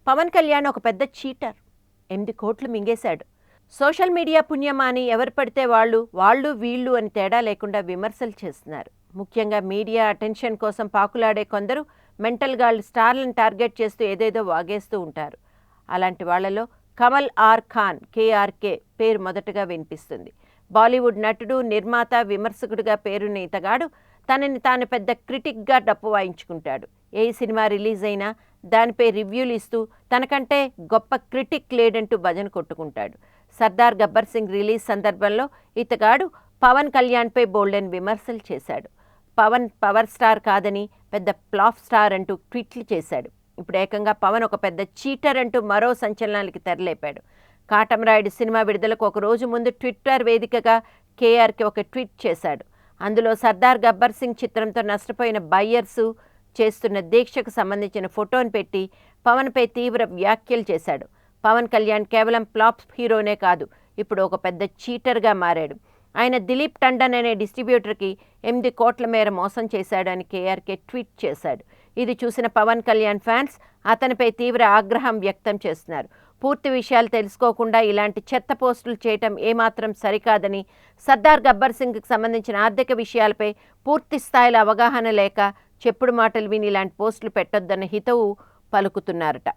పవన్ కళ్యాణ్ ఒక పెద్ద చీటర్. 8 కోట్లు మింగేశాడు. సోషల్ మీడియా పుణ్యమా అని ఎవరు పడితే వాళ్ళు వీళ్ళు అని తేడా లేకుండా విమర్శలు చేస్తున్నారు. ముఖ్యంగా మీడియా అటెన్షన్ కోసం పాకులాడే కొందరు మెంటల్ గాళ్ళు స్టార్లను టార్గెట్ చేస్తూ ఏదేదో వాగేస్తూ ఉంటారు. అలాంటి వాళ్లలో కమల్ ఆర్ ఖాన్ కేఆర్కే పేరు మొదటగా వినిపిస్తుంది. బాలీవుడ్ నటుడు, నిర్మాత, విమర్శకుడిగా పేరున్న ఇతగాడు తనని తాను పెద్ద క్రిటిక్గా డప్పు వాయించుకుంటాడు. ఏ సినిమా రిలీజ్ అయినా దానిపై రివ్యూలు ఇస్తూ తనకంటే గొప్ప క్రిటిక్ లేడంటూ భజన కొట్టుకుంటాడు. సర్దార్ గబ్బర్ సింగ్ రిలీజ్ సందర్భంలో ఇతగాడు పవన్ కళ్యాణ్పై బోల్డెన్ విమర్శలు చేశాడు. పవన్ పవర్ స్టార్ కాదని పెద్ద ఫ్లాప్ స్టార్ అంటూ ట్వీట్లు చేశాడు. ఇప్పుడు ఏకంగా పవన్ ఒక పెద్ద చీటర్ అంటూ మరో సంచలనానికి తెరలేపాడు. కాటమరాయుడు సినిమా విడుదలకు ఒక రోజు ముందు ట్విట్టర్ వేదికగా కేఆర్కే ఒక ట్వీట్ చేశాడు. అందులో సర్దార్ గబ్బర్ సింగ్ చిత్రంతో నష్టపోయిన బయ్యర్సు చేస్తున్న దీక్షకు సంబంధించిన ఫోటోను పెట్టి పవన్పై తీవ్ర వ్యాఖ్యలు చేశాడు. పవన్ కళ్యాణ్ కేవలం ఫ్లాప్ హీరోనే కాదు, ఇప్పుడు ఒక పెద్ద చీటర్గా మారాడు. ఆయన దిలీప్ టండన్ అనే డిస్ట్రిబ్యూటర్కి 8 కోట్ల మేర మోసం చేశాడు అని కేఆర్కే ట్వీట్ చేశాడు. ఇది చూసిన పవన్ కళ్యాణ్ ఫ్యాన్స్ అతనిపై తీవ్ర ఆగ్రహం వ్యక్తం చేస్తున్నారు. పూర్తి విషయాలు తెలుసుకోకుండా ఇలాంటి చెత్త పోస్టులు చేయటం ఏమాత్రం సరికాదని, సర్దార్ గబ్బర్ సింగ్కి సంబంధించిన ఆర్థిక విషయాలపై పూర్తి స్థాయిలో అవగాహన లేక చెప్పుడు మాటలు విని ఇలాంటి పోస్టులు పెట్టొద్దన్న హితవు పలుకుతున్నారట.